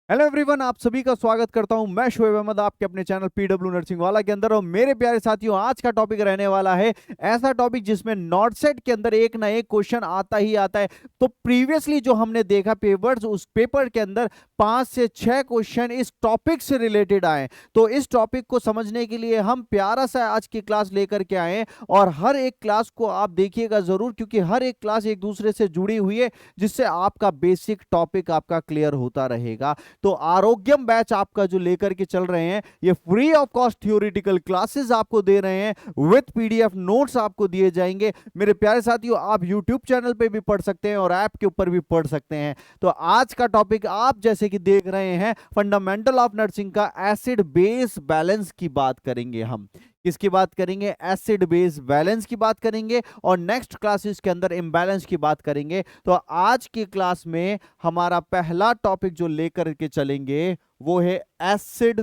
Hello everyone, आप सभी का स्वागत करता हूं। मैं शोएब अहमद आपके अपने चैनल पीडब्ल्यू नर्सिंग वाला के अंदर। और मेरे प्यारे साथियों, आज का टॉपिक रहने वाला है ऐसा टॉपिक जिसमें नॉट सेट के अंदर एक ना एक क्वेश्चन आता ही आता है। तो प्रीवियसली जो हमने देखा पेपर्स, उस पेपर के अंदर 5 से 6 क्वेश्चन इस टॉपिक से रिलेटेड आए। तो इस टॉपिक को समझने के लिए हम प्यारा सा आज की क्लास लेकर के आए हैं। और हर एक क्लास को आप देखिएगा जरूर, क्योंकि हर एक क्लास एक दूसरे से जुड़ी हुई है, जिससे आपका बेसिक टॉपिक आपका क्लियर होता रहेगा। तो आरोग्यम बैच आपका जो लेकर के चल रहे हैं, ये free of cost theoretical classes आपको दे रहे हैं, विद पीडीएफ नोट्स आपको दिए जाएंगे। मेरे प्यारे साथियों, आप यूट्यूब चैनल पे भी पढ़ सकते हैं और ऐप के ऊपर भी पढ़ सकते हैं। तो आज का टॉपिक आप जैसे कि देख रहे हैं, फंडामेंटल ऑफ नर्सिंग का एसिड बेस बैलेंस की बात करेंगे हम। किसकी बात करेंगे? एसिड बेस बैलेंस की बात करेंगे। और नेक्स्ट क्लासेस के अंदर इम्बैलेंस की बात करेंगे। तो आज की क्लास में हमारा पहला टॉपिक जो लेकर के चलेंगे वो है एसिड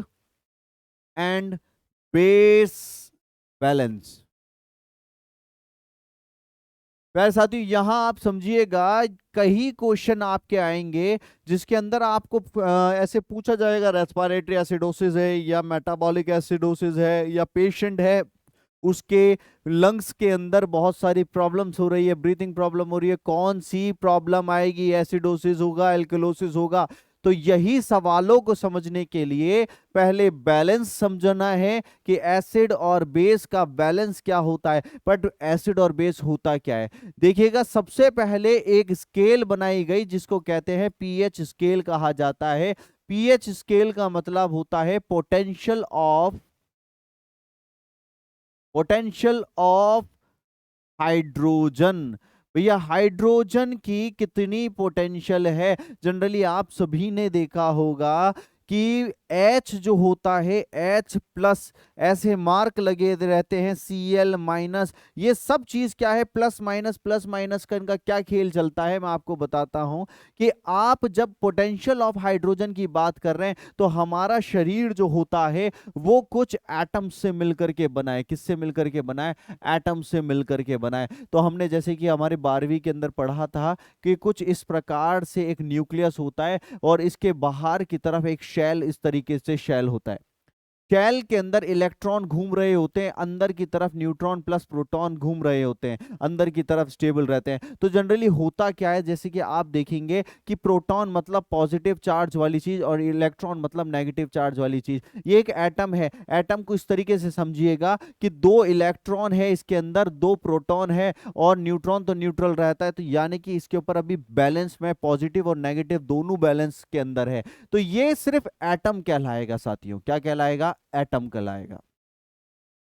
एंड बेस बैलेंस। प्यारे साथियों, यहां आप समझिएगा, कई क्वेश्चन आपके आएंगे जिसके अंदर आपको ऐसे पूछा जाएगा, रेस्पिरेटरी एसिडोसिस है या मेटाबॉलिक एसिडोसिस है या पेशेंट है, उसके लंग्स के अंदर बहुत सारी प्रॉब्लम्स हो रही है, ब्रीथिंग प्रॉब्लम हो रही है, कौन सी प्रॉब्लम आएगी? एसिडोसिस होगा, एल्कलोसिस होगा? तो यही सवालों को समझने के लिए पहले बैलेंस समझना है कि एसिड और बेस का बैलेंस क्या होता है। बट एसिड और बेस होता क्या है, देखिएगा। सबसे पहले एक स्केल बनाई गई जिसको कहते हैं पीएच स्केल कहा जाता है। पीएच स्केल का मतलब होता है पोटेंशियल ऑफ हाइड्रोजन। भैया, हाइड्रोजन की कितनी पोटेंशियल है? जनरली आप सभी ने देखा होगा कि H जो होता है, H+, ऐसे मार्क लगे रहते हैं, Cl-, ये सब चीज क्या है? प्लस माइनस का इनका क्या खेल चलता है, मैं आपको बताता हूं। कि आप जब पोटेंशियल ऑफ हाइड्रोजन की बात कर रहे हैं, तो हमारा शरीर जो होता है वो कुछ एटम से मिलकर के बना है। किससे मिलकर के बना है? एटम से मिलकर के बना है। तो हमने जैसे कि हमारे 12वीं के अंदर पढ़ा था कि कुछ इस प्रकार से एक न्यूक्लियस होता है और इसके बाहर की तरफ एक शेल, इस तरीके से शेल होता है। शेल के अंदर इलेक्ट्रॉन घूम रहे होते हैं, अंदर की तरफ न्यूट्रॉन प्लस प्रोटॉन घूम रहे होते हैं, अंदर की तरफ स्टेबल रहते हैं। तो जनरली होता क्या है, जैसे कि आप देखेंगे कि प्रोटॉन मतलब पॉजिटिव चार्ज वाली चीज और इलेक्ट्रॉन मतलब नेगेटिव चार्ज वाली चीज। ये एक एटम है। एटम को इस तरीके से समझिएगा कि 2 इलेक्ट्रॉन है इसके अंदर, 2 प्रोटॉन है और न्यूट्रॉन तो न्यूट्रल रहता है। तो यानी कि इसके ऊपर अभी बैलेंस में पॉजिटिव और नेगेटिव दोनों बैलेंस के अंदर है। तो ये सिर्फ एटम कहलाएगा साथियों। क्या कहलाएगा? एटम कहलाएगा।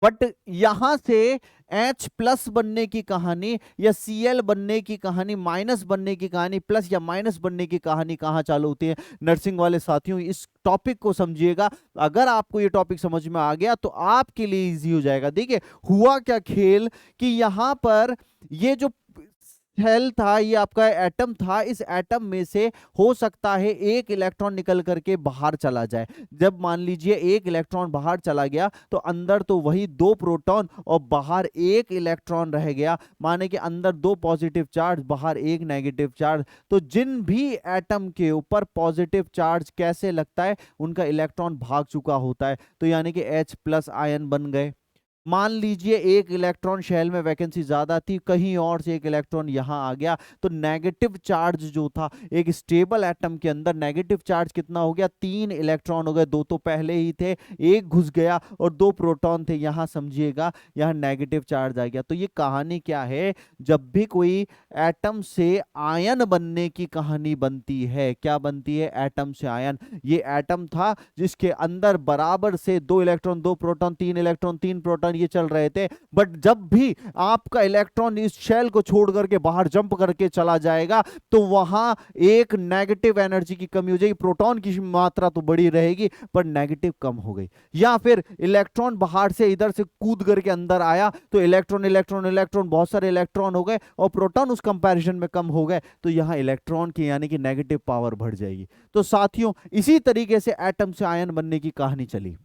बट यहां से H+ बनने की कहानी या Cl बनने की कहानी, माइनस बनने की कहानी, प्लस या माइनस बनने की कहानी कहां चालू होती है? नर्सिंग वाले साथियों, इस टॉपिक को समझिएगा। अगर आपको ये टॉपिक समझ में आ गया तो आपके लिए इजी हो जाएगा। देखिए, हुआ क्या खेल कि यहां पर ये जो शेल था, ये आपका एटम था, इस एटम में से हो सकता है एक इलेक्ट्रॉन निकल करके बाहर चला जाए। जब मान लीजिए एक इलेक्ट्रॉन बाहर चला गया, तो अंदर तो वही 2 प्रोटॉन और बाहर एक इलेक्ट्रॉन रह गया। माने कि अंदर 2 पॉजिटिव चार्ज, बाहर एक नेगेटिव चार्ज। तो जिन भी एटम के ऊपर पॉजिटिव चार्ज कैसे लगता है, उनका इलेक्ट्रॉन भाग चुका होता है। तो यानी कि H+ आयन बन गए। मान लीजिए एक इलेक्ट्रॉन शेल में वैकेंसी ज्यादा थी, कहीं और से एक इलेक्ट्रॉन यहां आ गया, तो नेगेटिव चार्ज जो था, एक स्टेबल एटम के अंदर नेगेटिव चार्ज कितना हो गया? 3 इलेक्ट्रॉन हो गए। 2 तो पहले ही थे, एक घुस गया और 2 प्रोटॉन थे। यहां समझिएगा, यहां नेगेटिव चार्ज आ गया। तो ये कहानी क्या है? जब भी कोई एटम से आयन बनने की कहानी बनती है, क्या बनती है? एटम से आयन। ये एटम था जिसके अंदर बराबर से 2 इलेक्ट्रॉन, 2 प्रोटॉन, 3 इलेक्ट्रॉन, 3 प्रोटॉन ये चल रहे थे। बट जब भी आपका इलेक्ट्रॉन इस शेल को छोड़ करके बाहर जंप करके चला जाएगा, तो वहां एक नेगेटिव एनर्जी की कमी हो जाएगी। प्रोटॉन की मात्रा तो बड़ी रहेगी पर नेगेटिव कम हो गई। या फिर इलेक्ट्रॉन बाहर से इधर से कूद करके अंदर आया, तो इलेक्ट्रॉन इलेक्ट्रॉन इलेक्ट्रॉन, बहुत सारे इलेक्ट्रॉन हो गए और प्रोटॉन उस कंपैरिजन में कम हो गए। तो यहां इलेक्ट्रॉन की यानी कि नेगेटिव पावर बढ़ जाएगी। तो साथियों, इसी तरीके से एटम से आयन बनने की कहानी चली।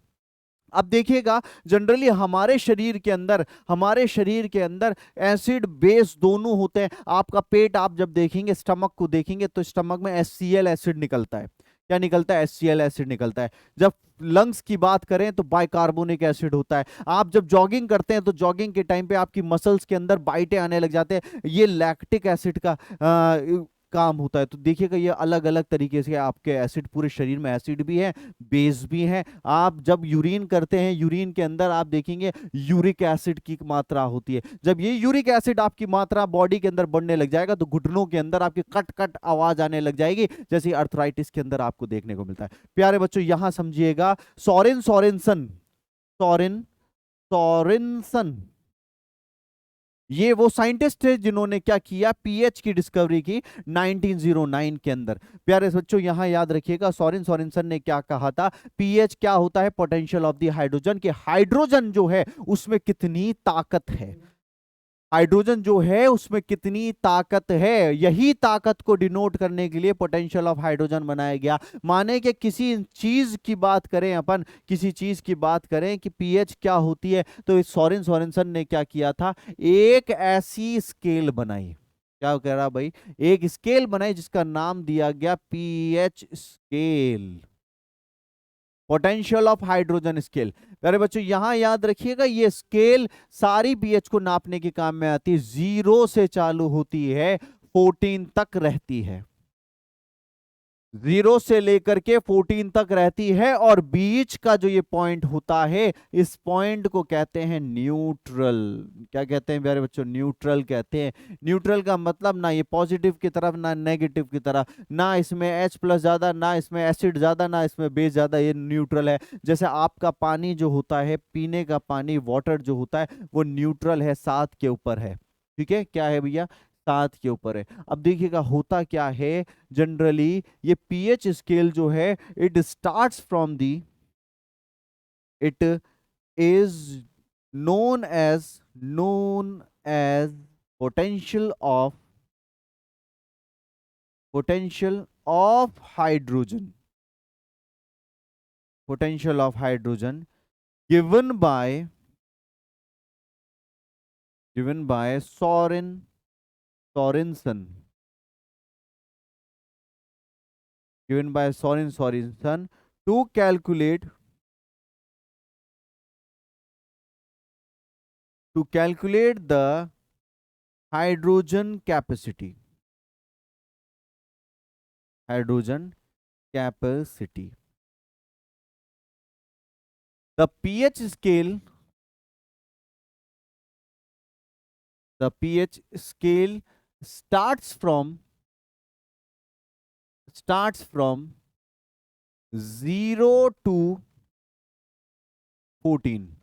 अब देखिएगा, जनरली हमारे शरीर के अंदर एसिड बेस दोनों होते हैं। आपका पेट आप जब देखेंगे, स्टमक को देखेंगे, तो स्टमक में HCl एसिड निकलता है। क्या निकलता है? HCl एसिड निकलता है। जब लंग्स की बात करें तो बाइकार्बोनिक एसिड होता है। आप जब जॉगिंग करते हैं तो जॉगिंग के टाइम पे आपकी मसल्स के अंदर बाइटें आने लग जाते हैं, ये लैक्टिक एसिड का काम होता है। तो देखिएगा ये अलग अलग तरीके से आपके एसिड, पूरे शरीर में एसिड भी है, बेस भी है। आप जब यूरिन करते हैं, यूरिन के अंदर आप देखेंगे यूरिक एसिड की मात्रा होती है। जब ये यूरिक एसिड आपकी मात्रा बॉडी के अंदर बढ़ने लग जाएगा तो घुटनों के अंदर आपकी कट कट आवाज आने लग जाएगी, जैसे अर्थराइटिस के अंदर आपको देखने को मिलता है। प्यारे बच्चों यहां समझिएगा, सोरेन सोरेनसन, सोरेन सोरेनसन ये वो साइंटिस्ट थे जिन्होंने क्या किया, पीएच की डिस्कवरी की 1909 के अंदर। प्यारे बच्चों यहां याद रखिएगा सोरेन सोरेनसन ने क्या कहा था, पीएच क्या होता है, पोटेंशियल ऑफ द हाइड्रोजन, कि हाइड्रोजन जो है उसमें कितनी ताकत है, हाइड्रोजन जो है उसमें कितनी ताकत है, यही ताकत को डिनोट करने के लिए पोटेंशियल ऑफ हाइड्रोजन बनाया गया। माने कि किसी चीज की बात करें, अपन किसी चीज की बात करें कि पीएच क्या होती है, तो इस सोरेन सोरेनसन ने क्या किया था, एक ऐसी स्केल बनाई, क्या कह रहा भाई, एक स्केल बनाई जिसका नाम दिया गया pH scale, potential of hydrogen scale. प्यारे बच्चों यहां याद रखिएगा ये स्केल सारी पीएच को नापने के काम में आती है। 0 से चालू होती है, 14 तक रहती है, 0 से लेकर के 14 तक रहती है, और बीच का जो ये पॉइंट होता है, इस पॉइंट को कहते हैं न्यूट्रल। क्या कहते हैं प्यारे बच्चों, न्यूट्रल कहते हैं। न्यूट्रल का मतलब ना ये पॉजिटिव की तरफ ना नेगेटिव की तरफ, ना इसमें H+ ज्यादा, ना इसमें एसिड ज्यादा, ना इसमें बेस ज्यादा, ये न्यूट्रल है। जैसे आपका पानी जो होता है, पीने का पानी, वाटर जो होता है, वो न्यूट्रल है, 7 के ऊपर है। ठीक है, क्या है भैया, 7 के ऊपर है। अब देखिएगा होता क्या है, जनरली ये पीएच स्केल जो है, it starts from the, it is known as potential of, potential of hydrogen, potential of hydrogen given by Sorensen, given by Soren Sorensen to calculate the hydrogen capacity, hydrogen capacity. The pH scale, the pH scale starts from 0 to 14,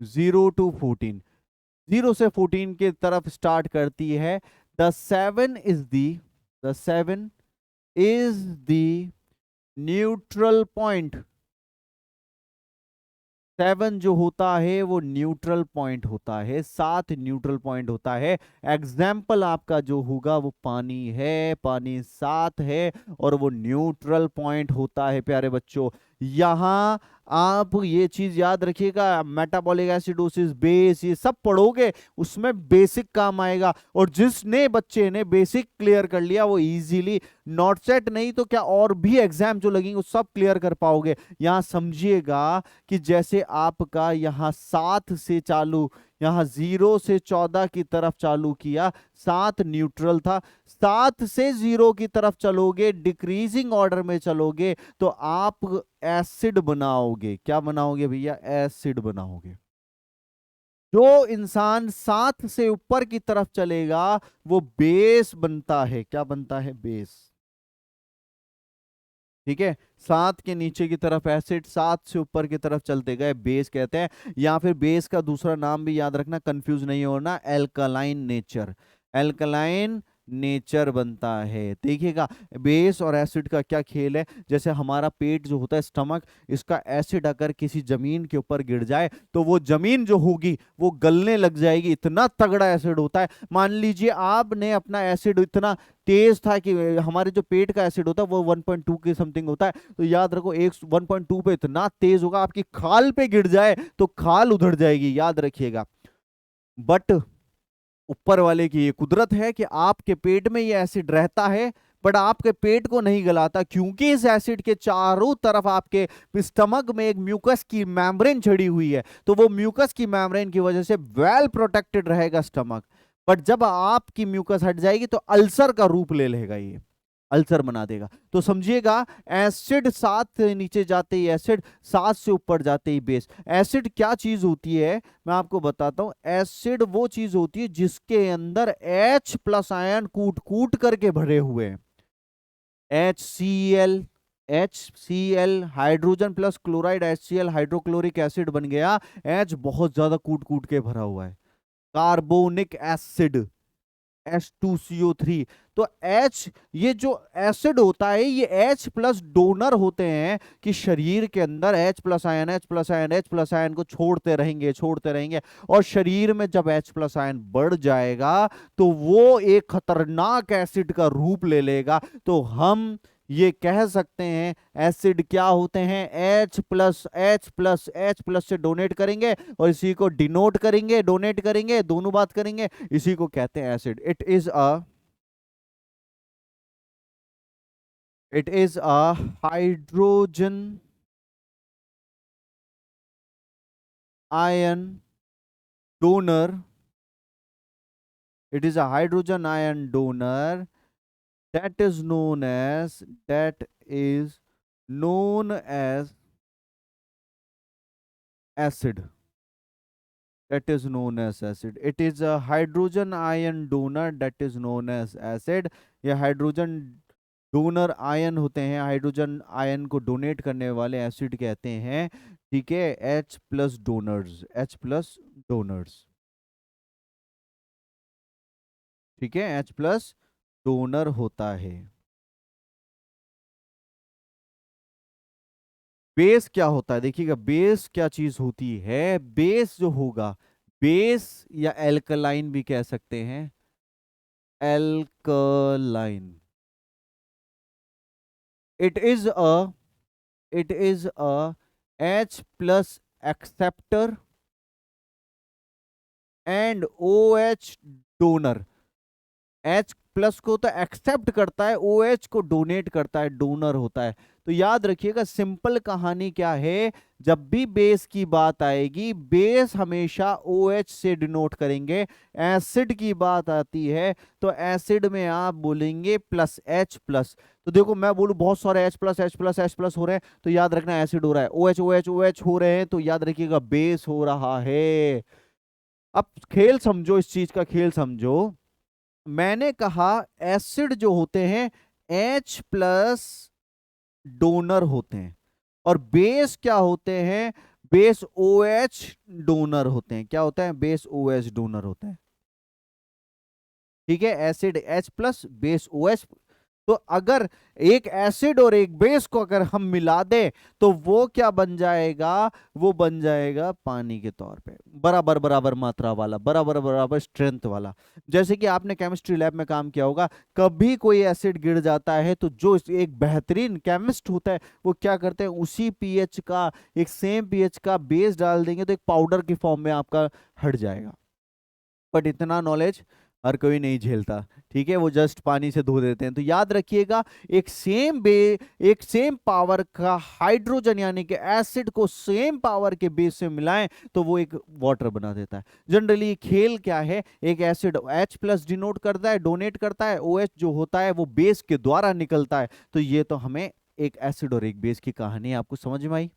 0 to 14, 0 से 14 के तरफ start करती है। The 7 is the neutral point, 7 जो होता है वो neutral point होता है, 7 न्यूट्रल पॉइंट होता है। एग्जाम्पल आपका जो होगा वो पानी है, पानी 7 है और वो न्यूट्रल पॉइंट होता है। प्यारे बच्चों यहां आप ये चीज याद रखिएगा, मेटाबॉलिक एसिडोसिस, बेस, ये सब पढ़ोगे, उसमें बेसिक काम आएगा। और जिसने बच्चे ने बेसिक क्लियर कर लिया वो इजीली, नॉट सेट नहीं तो क्या और भी एग्जाम जो लगेंगे वो सब क्लियर कर पाओगे। यहां समझिएगा कि जैसे आपका यहां 7 से चालू, यहां 0 से 14 की तरफ चालू किया, 7 न्यूट्रल था, 7 से 0 की तरफ चलोगे, डिक्रीजिंग ऑर्डर में चलोगे तो आप एसिड बनाओगे। क्या बनाओगे भैया, एसिड बनाओगे। जो इंसान 7 से ऊपर की तरफ चलेगा वो बेस बनता है। क्या बनता है, बेस। ठीक है, 7 के नीचे की तरफ एसिड, 7 से ऊपर की तरफ चलते गए बेस कहते हैं। या फिर बेस का दूसरा नाम भी याद रखना, कंफ्यूज नहीं होना, एल्कलाइन नेचर, एल्कलाइन नेचर बनता है। देखिएगा बेस और एसिड का क्या खेल है, जैसे हमारा पेट जो होता है, स्टमक, इसका एसिड अगर किसी जमीन के ऊपर गिर जाए तो वो जमीन जो होगी वो गलने लग जाएगी, इतना तगड़ा एसिड होता है। मान लीजिए आपने अपना एसिड इतना तेज था कि हमारे जो पेट का एसिड होता है वो 1.2 के समथिंग होता है, तो याद रखो एक 1.2 पे इतना तेज होगा, आपकी खाल पे गिर जाए तो खाल उधड़ जाएगी, याद रखिएगा। बट ऊपर वाले की ये कुदरत है कि आपके पेट में ये एसिड रहता है, बट आपके पेट को नहीं गलाता, क्योंकि इस एसिड के चारों तरफ आपके स्टमक में एक म्यूकस की मेम्ब्रेन चढ़ी हुई है, तो वो म्यूकस की मेम्ब्रेन की वजह से वेल प्रोटेक्टेड रहेगा स्टमक। बट जब आपकी म्यूकस हट जाएगी तो अल्सर का रूप ले लेगा, ये अल्सर बना देगा। तो समझिएगा, एसिड 7 से नीचे जाते ही एसिड, 7 से ऊपर जाते ही बेस। एसिड क्या चीज होती है, मैं आपको बताता हूं। एसिड वो चीज होती है जिसके अंदर H प्लस आयन कूट कूट करके भरे हुए हैं। HCl, HCl hydrogen plus chloride, HCl hydrochloric acid बन गया। H बहुत ज्यादा कूट कूट के भरा हुआ है। Carbonic acid H2CO3। तो H, ये जो एसिड होता है ये H प्लस डोनर होते हैं, कि शरीर के अंदर H plus ion, H plus ion, H plus ion को छोड़ते रहेंगे, छोड़ते रहेंगे, और शरीर में जब H प्लस आयन बढ़ जाएगा तो वो एक खतरनाक एसिड का रूप ले लेगा। तो हम ये कह सकते हैं एसिड क्या होते हैं, H plus H plus H plus से डोनेट करेंगे और इसी को डिनोट करेंगे, डोनेट करेंगे, दोनों बात करेंगे, इसी को कहते हैं acid. It is a hydrogen ion donor. It is a hydrogen ion donor that is known as that is known as acid. That is known as acid. It is a hydrogen ion donor that is known as acid. ये hydrogen donor ion होते हैं, hydrogen ion को donate करने वाले acid कहते हैं। ठीक है, H plus donors, H plus donors. ठीक है, H प्लस डोनर होता है। बेस क्या होता है, देखिएगा बेस क्या चीज होती है। बेस जो होगा, बेस या एल्कलाइन भी कह सकते हैं, alkaline. It is a it is a H plus acceptor and OH donor. H plus को तो एक्सेप्ट करता है, OH को डोनेट करता है, डोनर होता है। तो याद रखिएगा, सिंपल कहानी क्या है, जब भी बेस की बात आएगी, बेस हमेशा OH से डिनोट करेंगे। एसिड की बात आती है तो एसिड में आप बोलेंगे प्लस H प्लस। तो देखो, मैं बोलूं बहुत सारे H plus H plus H plus हो रहे हैं, तो याद रखना एसिड हो रहा है। OH OH OH हो रहे हैं, तो याद रखिएगा बेस हो रहा है। अब खेल समझो, इस चीज का खेल समझो। मैंने कहा एसिड जो होते हैं H प्लस डोनर होते हैं, और बेस क्या होते हैं, बेस OH डोनर होते हैं। क्या होता है, बेस OH डोनर होते हैं। ठीक है, acid H plus, base OH। तो अगर एक एसिड और एक बेस को अगर हम मिला दें तो वो क्या बन जाएगा, वो बन जाएगा पानी के तौर पे, बराबर बराबर मात्रा वाला, बराबर बराबर स्ट्रेंथ वाला। जैसे कि आपने केमिस्ट्री लैब में काम किया होगा, कभी कोई एसिड गिर जाता है तो जो एक बेहतरीन केमिस्ट होता है वो क्या करते हैं, उसी पीएच का, एक सेम पीएच का बेस डाल देंगे तो एक पाउडर की फॉर्म में आपका हट जाएगा। बट इतना नॉलेज हर कोई नहीं झेलता। ठीक है, वो जस्ट पानी से धो देते हैं। तो याद रखिएगा, एक सेम पावर का हाइड्रोजन यानी कि एसिड को सेम पावर के बेस से मिलाएं तो वो एक वाटर बना देता है। जनरली खेल क्या है, एक एसिड H प्लस डिनोट करता है, डोनेट करता है, OH जो होता है वो बेस के द्वारा निकलता है। तो ये तो हमें एक एसिड और एक बेस की कहानी आपको समझ में आई।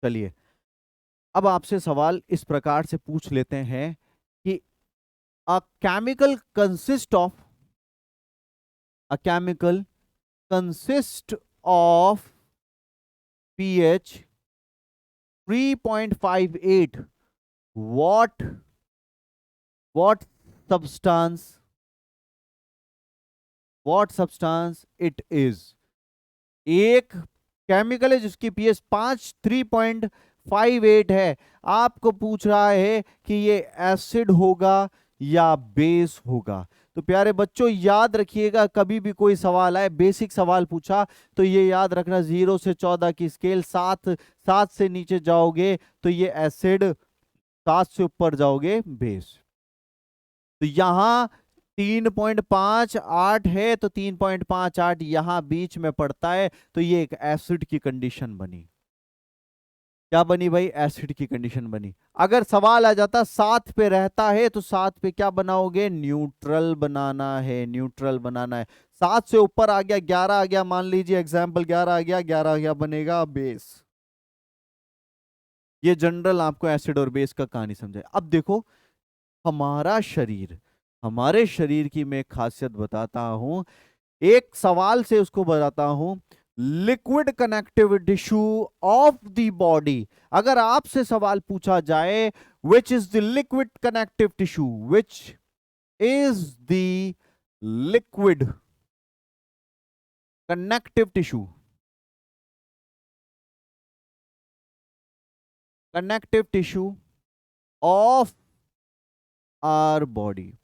चलिए, अब आपसे सवाल इस प्रकार से पूछ लेते हैं कि a chemical consist of a chemical consist of pH 3.58, what substance what substance it is। एक केमिकल है जिसकी पीएच 3.58 है। आपको पूछ रहा है कि ये एसिड होगा या बेस होगा। तो प्यारे बच्चों याद रखिएगा, कभी भी कोई सवाल आए, बेसिक सवाल पूछा तो ये याद रखना, 0 से 14 की स्केल, 7 से नीचे जाओगे तो ये एसिड, 7 से ऊपर जाओगे बेस। तो यहां 3.58 है तो 3.58 यहां बीच में पड़ता है, तो ये एक एसिड की कंडीशन बनी। क्या बनी भाई? एसिड की कंडीशन बनी। अगर सवाल आ जाता 7 पे रहता है तो 7 पे क्या बनाओगे? न्यूट्रल बनाना है, न्यूट्रल बनाना है। 7 से ऊपर आ गया, 11 आ गया, मान लीजिए एग्जाम्पल 11 आ गया, 11 आ गया, बनेगा बेस। ये जनरल आपको एसिड और बेस का कहानी समझे। अब देखो हमारा शरीर, हमारे शरीर की मैं खासियत बताता हूं, एक सवाल से उसको बताता हूं। Liquid connective tissue of the body, अगर आपसे सवाल पूछा जाए which is the liquid connective tissue, which is the liquid connective tissue, connective tissue of our body,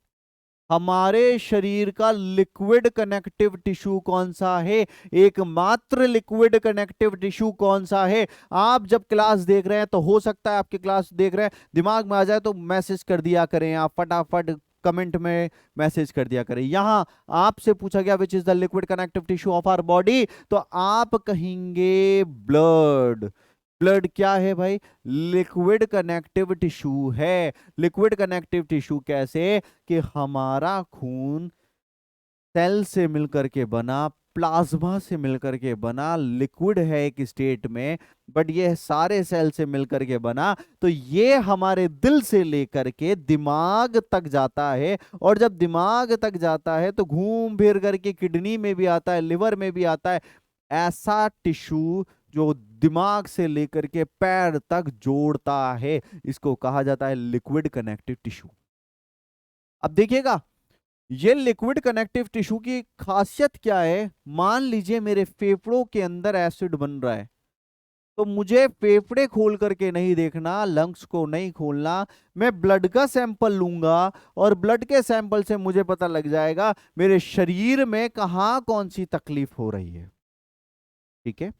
हमारे शरीर का लिक्विड कनेक्टिव टिश्यू कौन सा है? एकमात्र लिक्विड कनेक्टिव टिश्यू कौन सा है? आप जब क्लास देख रहे हैं तो हो सकता है आपकी क्लास देख रहे हैं दिमाग में आ जाए तो मैसेज कर दिया करें, आप फटाफट कमेंट में मैसेज कर दिया करें। यहां आपसे पूछा गया which is the liquid connective tissue of our body, तो आप कहेंगे ब्लड। ब्लड क्या है भाई? लिक्विड कनेक्टिव टिश्यू है। लिक्विड कनेक्टिव टिश्यू कैसे? कि हमारा खून सेल से मिलकर के बना, प्लाज्मा से मिलकर के बना, लिक्विड है एक स्टेट में, बट ये सारे सेल से मिलकर के बना। तो ये हमारे दिल से लेकर के दिमाग तक जाता है, और जब दिमाग तक जाता है तो घूम फिर करके किडनी में भी आता है, लिवर में भी आता है। ऐसा टिश्यू जो दिमाग से लेकर के पैर तक जोड़ता है, इसको कहा जाता है लिक्विड कनेक्टिव टिश्यू। अब देखिएगा ये लिक्विड कनेक्टिव टिश्यू की खासियत क्या है। मान लीजिए मेरे फेफड़ों के अंदर एसिड बन रहा है, तो मुझे फेफड़े खोल करके नहीं देखना, लंग्स को नहीं खोलना, मैं ब्लड का सैंपल लूंगा और ब्लड के सैंपल से मुझे पता लग जाएगा मेरे शरीर में कहां कौन सी तकलीफ हो रही है। ठीक है,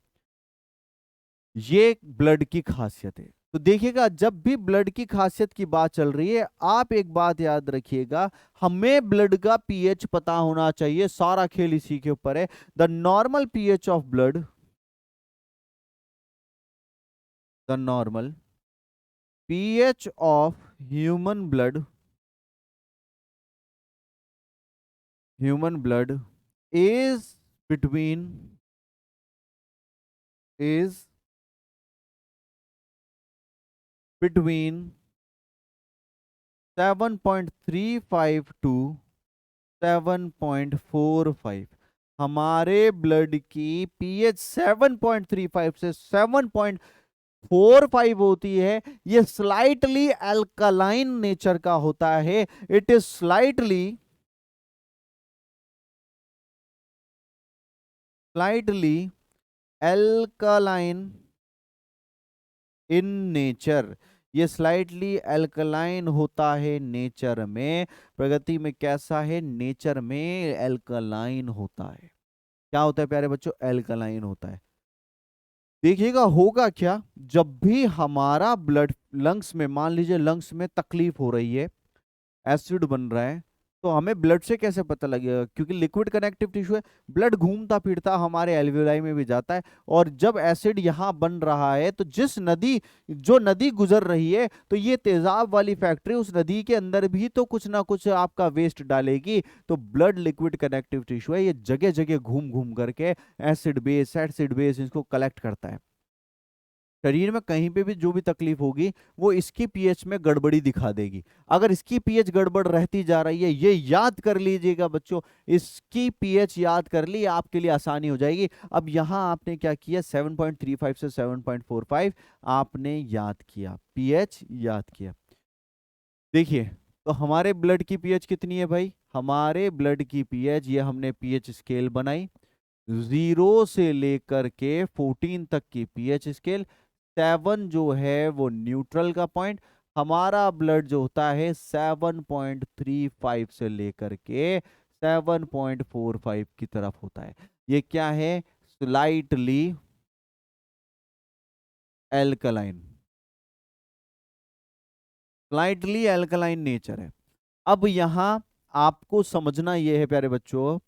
ये ब्लड की खासियत है। तो देखिएगा जब भी ब्लड की खासियत की बात चल रही है, आप एक बात याद रखिएगा, हमें ब्लड का पीएच पता होना चाहिए। सारा खेल इसी के ऊपर है। The normal pH of blood, the normal pH of human blood, human blood is between, is between 7.35 to 7.45। हमारे ब्लड की पीएच 7.35 से 7.45 होती है। ये स्लाइटली अल्कलाइन नेचर का होता है। It is slightly alkaline in nature. ये स्लाइटली अल्कलाइन होता है नेचर में। प्रगति में कैसा है? नेचर में अल्कलाइन होता है। क्या होता है प्यारे बच्चों? एल्कलाइन होता है। देखिएगा होगा क्या, जब भी हमारा ब्लड लंग्स में, मान लीजिए लंग्स में तकलीफ हो रही है, एसिड बन रहा है, तो हमें ब्लड से कैसे पता लगेगा? क्योंकि लिक्विड कनेक्टिव टिश्यू है, ब्लड घूमता फिरता हमारे एल्वेलाई में भी जाता है। और जब एसिड यहाँ बन रहा है तो जिस नदी, जो नदी गुजर रही है, तो ये तेजाब वाली फैक्ट्री उस नदी के अंदर भी तो कुछ ना कुछ आपका वेस्ट डालेगी। तो ब्लड लिक्विड कनेक्टिव टिश्यू है, ये जगह जगह घूम घूम करके एसिड बेस इसको कलेक्ट करता है। शरीर में कहीं पे भी जो भी तकलीफ होगी वो इसकी पीएच में गड़बड़ी दिखा देगी। अगर इसकी पीएच गड़बड़ रहती जा रही है, ये याद कर लीजिएगा बच्चों, इसकी पीएच याद कर ली, आपके लिए आसानी हो जाएगी। अब यहां आपने क्या किया? 7.35 से 7.45 आपने याद किया, पीएच याद किया। देखिए तो हमारे ब्लड की पीएच कितनी है भाई? हमारे ब्लड की पीएच, ये हमने पीएच स्केल बनाई, 0 से लेकर के 14 तक की पीएच स्केल। 7 जो है वो न्यूट्रल का पॉइंट। हमारा ब्लड जो होता है 7.35 से लेकर के 7.45 की तरफ होता है। ये क्या है? Slightly alkaline, slightly alkaline nature है। अब यहां आपको समझना यह है प्यारे बच्चों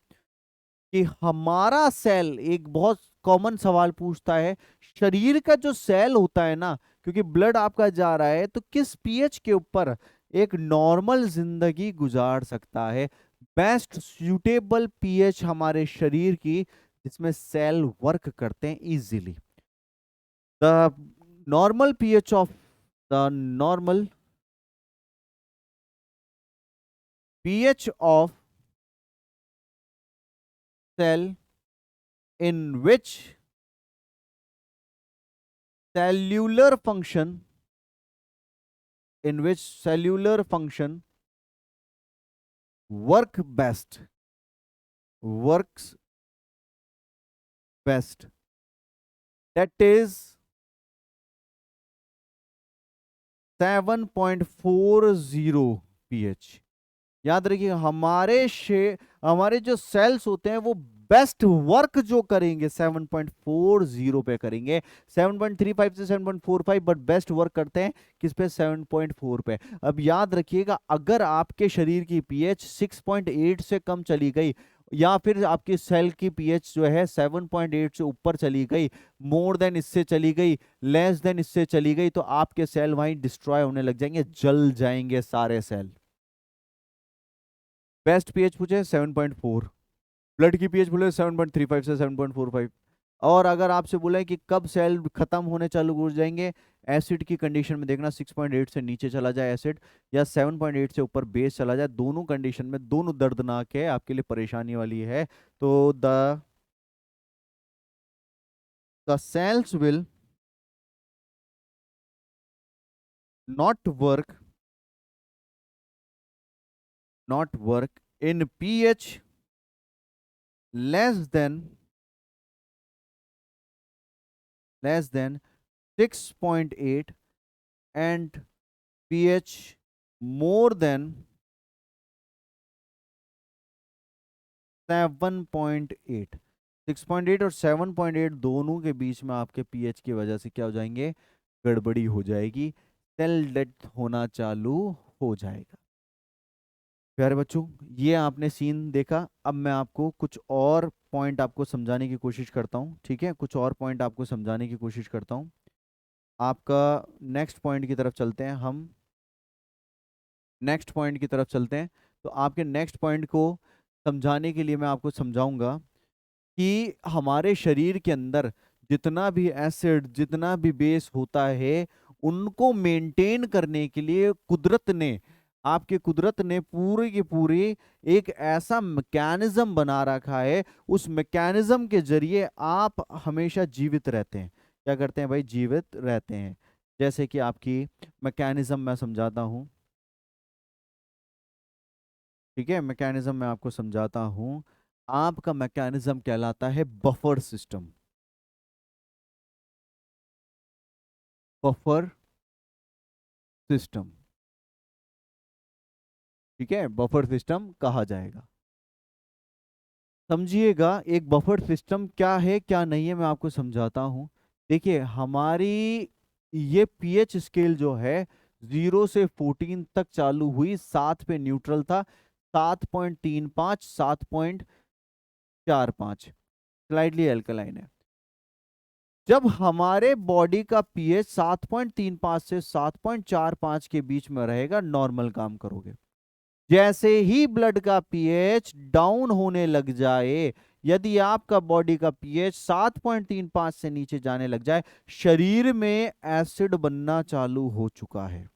कि हमारा सेल, एक बहुत कॉमन सवाल पूछता है, शरीर का जो सेल होता है ना, क्योंकि ब्लड आपका जा रहा है, तो किस पीएच के ऊपर एक नॉर्मल जिंदगी गुजार सकता है? बेस्ट सूटेबल पीएच हमारे शरीर की जिसमें सेल वर्क करते हैं easily. The normal pH of the normal pH of cell in which cellular function work best works best, that is 7.40 pH। याद रखिए, हमारे जो सेल्स होते हैं वो बेस्ट वर्क जो करेंगे 7.40 पे करेंगे। 7.35 से 7.45 बट बेस्ट वर्क करते हैं किस पे? 7.4 पे। अब याद रखिएगा, अगर आपके शरीर की पीएच 6.8 से कम चली गई, या फिर आपकी सेल की पीएच जो है 7.8 से ऊपर चली गई, मोर देन इससे चली गई, लेस देन इससे चली गई, तो आपके सेल वहीं डिस्ट्रॉय होने लग जाएंगे, जल जाएंगे सारे सेल। बेस्ट पीएच पूछे 7.4, ब्लड की पीएच बोले 7.35 से 7.45। और अगर आपसे बोला है कि कब सेल खत्म होने चालू हो जाएंगे, एसिड की कंडीशन में देखना 6.8 से नीचे चला जाए एसिड, या 7.8 से ऊपर बेस चला जाए, दोनों कंडीशन में दोनों दर्दनाक है, आपके लिए परेशानी वाली है। तो the cells will not work in pH less than 6.8 and pH more than 7.8। 6.8 और 7.8 दोनों के बीच में आपके पीएच की वजह से क्या हो जाएंगे? गड़बड़ी हो जाएगी, सेल डेथ होना चालू हो जाएगा। प्यारे बच्चों, ये आपने सीन देखा। अब मैं आपको कुछ और पॉइंट आपको समझाने की कोशिश करता हूँ, ठीक है? कुछ और पॉइंट आपको समझाने की कोशिश करता हूँ। आपका नेक्स्ट पॉइंट की तरफ चलते हैं हम। नेक्स्ट पॉइंट की तरफ चलते हैं। तो आपके नेक्स्ट पॉइंट को समझाने के लिए मैं आपको समझाऊंगा कि हमारे शरीर के अंदर जितना भी एसिड, जितना भी बेस होता है, उनको मेंटेन करने के लिए कुदरत ने पूरी की पूरी एक ऐसा मैकेनिज्म बना रखा है। उस मैकेनिज्म के जरिए आप हमेशा जीवित रहते हैं। क्या करते हैं भाई? जीवित रहते हैं। जैसे कि आपकी मैकेनिज्म मैं समझाता हूं, ठीक है? मैकेनिज्म मैं आपको समझाता हूं। आपका मैकेनिज्म कहलाता है बफर सिस्टम। बफर सिस्टम, ठीक है? बफर सिस्टम कहा जाएगा। समझिएगा, एक बफर सिस्टम क्या है क्या नहीं है, मैं आपको समझाता हूं। देखिए, हमारी ये पीएच स्केल जो है 0 से 14 तक चालू हुई, 7 पे न्यूट्रल था, 7.35, 7.45 स्लाइडली एल्कलाइन है। जब हमारे बॉडी का पीएच 7.35 से 7.45 के बीच में रहेगा, नॉर्मल काम करोगे। जैसे ही ब्लड का पीएच डाउन होने लग जाए, यदि आपका बॉडी का पीएच 7.35 से नीचे जाने लग जाए, शरीर में एसिड बनना चालू हो चुका है।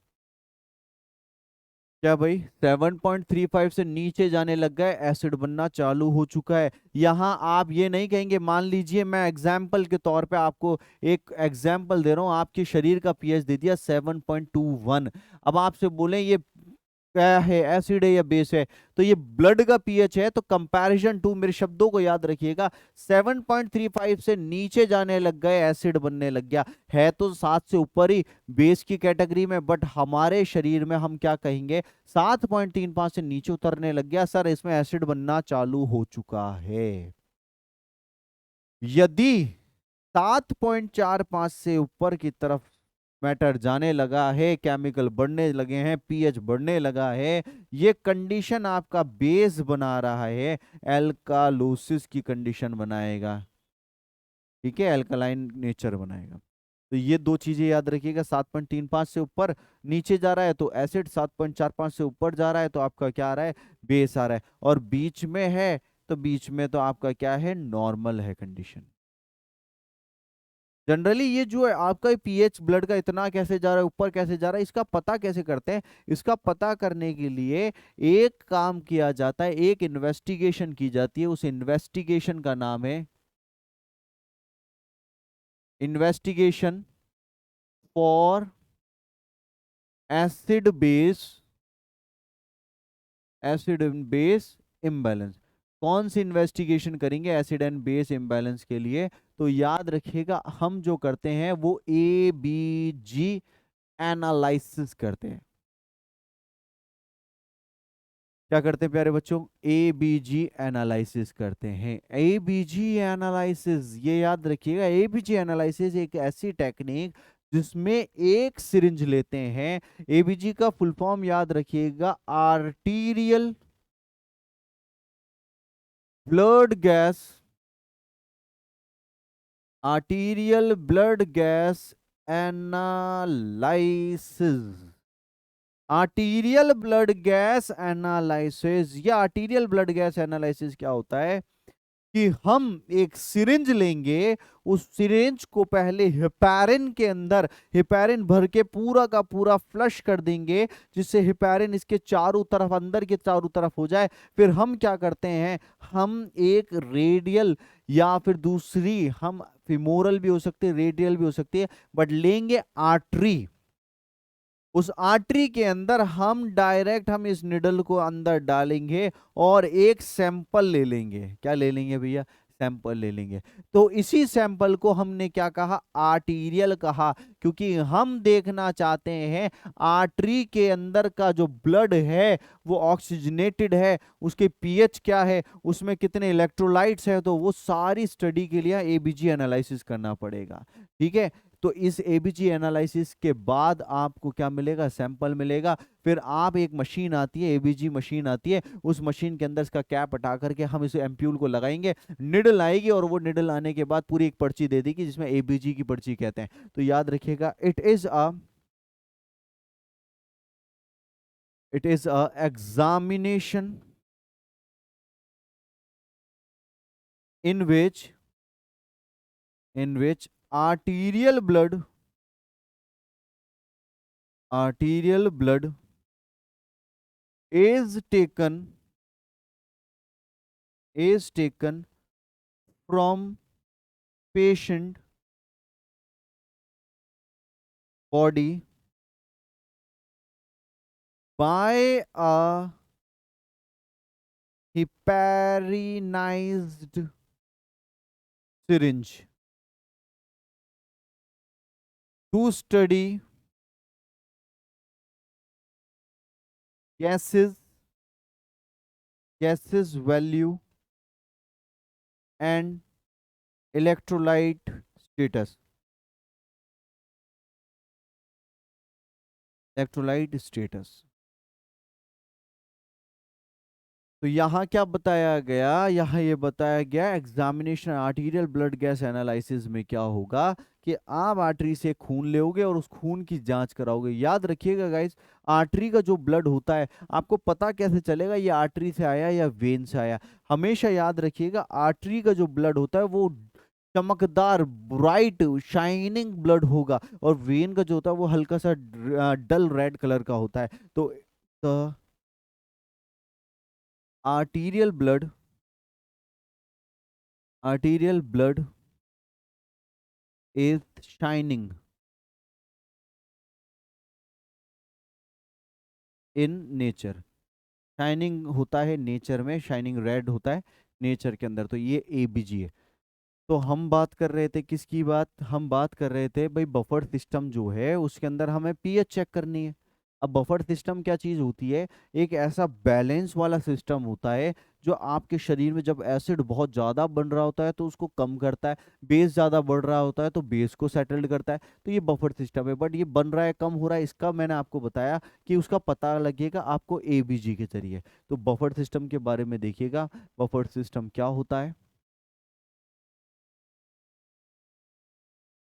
क्या भाई? 7.35 से नीचे जाने लग गए, एसिड बनना चालू हो चुका है। यहां आप ये नहीं कहेंगे, मान लीजिए मैं एग्जाम्पल के तौर पे आपको एक एग्जाम्पल दे रहा हूं, आपके शरीर का पीएच दे दिया 7.21। अब आपसे बोले ये क्या है, एसिड है या बेस है? तो ये ब्लड का पीएच है। तो कंपैरिजन टू, मेरे शब्दों को याद रखिएगा, 7.35 से नीचे जाने लग गए, एसिड बनने लग गया। है तो 7 से ऊपर ही बेस की कैटेगरी में, बट हमारे शरीर में हम क्या कहेंगे? 7.35 से नीचे उतरने लग गया, सर इसमें एसिड बनना चालू हो चुका है। यदि 7.45 से ऊपर की तरफ मैटर जाने लगा है, केमिकल बढ़ने लगे हैं, पीएच बढ़ने लगा है, ये कंडीशन आपका बेस बना रहा है, एल्कालोसिस की कंडीशन बनाएगा। ठीक है, एल्कलाइन नेचर बनाएगा। तो ये दो चीजें याद रखिएगा। 7.35 से ऊपर नीचे जा रहा है तो एसिड, 7.45 से ऊपर जा रहा है तो आपका क्या आ रहा है, बेस आ रहा है, और बीच में है तो बीच में तो आपका क्या है, नॉर्मल है कंडीशन। जनरली ये जो है आपका पीएच ब्लड का इतना कैसे जा रहा है, ऊपर कैसे जा रहा है, इसका पता कैसे करते हैं? इसका पता करने के लिए एक काम किया जाता है, एक इन्वेस्टिगेशन की जाती है। उस इन्वेस्टिगेशन का नाम है investigation for acid base, acid and base imbalance. कौन सी इन्वेस्टिगेशन करेंगे एसिड एंड बेस इम्बैलेंस के लिए? तो याद रखिएगा, हम जो करते हैं वो एबीजी एनालिसिस करते हैं। क्या करते हैं प्यारे बच्चों? एबीजी एनालिसिस करते हैं। एबीजी एनालिसिस, ये याद रखिएगा, एबीजी एनालिसिस एक ऐसी टेक्निक जिसमें एक सिरिंज लेते हैं। एबीजी का फुल फॉर्म याद रखिएगा, arterial blood gas, arterial blood gas analysis. Arterial blood gas analysis, या आर्टीरियल ब्लड गैस एनालिसिस क्या होता है कि हम एक सिरिंज लेंगे, उस सिरिंज को पहले हेपारिन के अंदर हेपारिन भर के पूरा का पूरा फ्लश कर देंगे, जिससे हेपारिन इसके चारों तरफ, अंदर के चारों तरफ हो जाए। फिर हम क्या करते हैं, हम एक रेडियल या फिर दूसरी, हम फिमोरल भी हो सकती है, रेडियल भी हो सकती है, बट लेंगे आर्टरी। उस आर्टरी के अंदर हम डायरेक्ट हम इस निडल को अंदर डालेंगे और एक सैंपल ले लेंगे। क्या ले लेंगे भैया? सैंपल ले लेंगे। तो इसी सैंपल को हमने क्या कहा? आर्टीरियल कहा, क्योंकि हम देखना चाहते हैं आर्टरी के अंदर का जो ब्लड है वो ऑक्सीजनेटेड है, उसके पीएच क्या है, उसमें कितने इलेक्ट्रोलाइट्स है, तो वो सारी स्टडी के लिए एबीजी एनालिसिस करना पड़ेगा। ठीक है, तो इस एबीजी एनालिसिस के बाद आपको क्या मिलेगा? सैंपल मिलेगा। फिर आप, एक मशीन आती है, एबीजी मशीन आती है, उस मशीन के अंदर इसका कैप हटा करके हम इस एम्प्यूल को लगाएंगे, निडल आएगी, और वो निडल आने के बाद पूरी एक पर्ची दे देगी जिसमें एबीजी की पर्ची कहते हैं। तो याद रखिएगा, it is a examination in which arterial blood is taken from patient body by a heparinized syringe to study gases value and electrolyte status, तो यहाँ क्या बताया गया? यहाँ ये बताया गया examination arterial blood gas analysis में क्या होगा कि आप आर्टरी से खून लोगे और उस खून की जांच कराओगे। याद रखिएगा गाइस, आर्टरी का जो ब्लड होता है, आपको पता कैसे चलेगा ये आर्टरी से आया या वेन से आया? हमेशा याद रखिएगा, आर्टरी का जो ब्लड होता है वो चमकदार, ब्राइट, शाइनिंग ब्लड होगा, और वेन का जो होता है वो हल्का सा डल रेड कलर का होता है। तो arterial blood is shining in nature, shining होता है नेचर में, शाइनिंग रेड होता है नेचर के अंदर। तो ये एबीजी है। तो हम बात कर रहे थे किसकी बात? हम बात कर रहे थे भाई बफर सिस्टम जो है उसके अंदर हमें पीएच चेक करनी है। अब बफर सिस्टम क्या चीज होती है? एक ऐसा बैलेंस वाला सिस्टम होता है जो आपके शरीर में जब एसिड बहुत ज्यादा बन रहा होता है तो उसको कम करता है, बेस ज्यादा बढ़ रहा होता है तो बेस को सेटल्ड करता है। तो ये बफर सिस्टम है। बट ये बन रहा है, कम हो रहा है, इसका मैंने आपको बताया कि उसका पता लगेगा आपको एबीजी के जरिए। तो बफर सिस्टम के बारे में देखिएगा, बफर सिस्टम क्या होता है?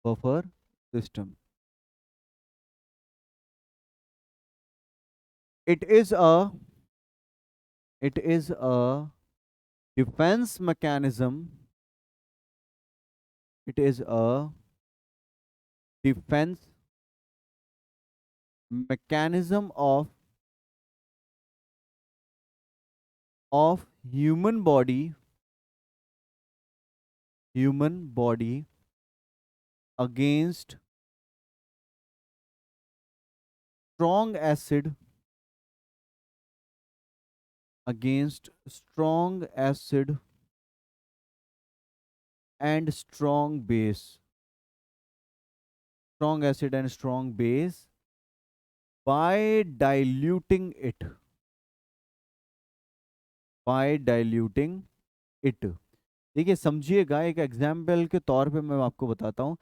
Buffer system, it is a it is a defense mechanism. It is a defense mechanism of human body against strong acid strong acid and strong base, strong acid and strong base by diluting it, by diluting it। देखिए समझिएगा, एक example के तौर पे मैं आपको बताता हूँ।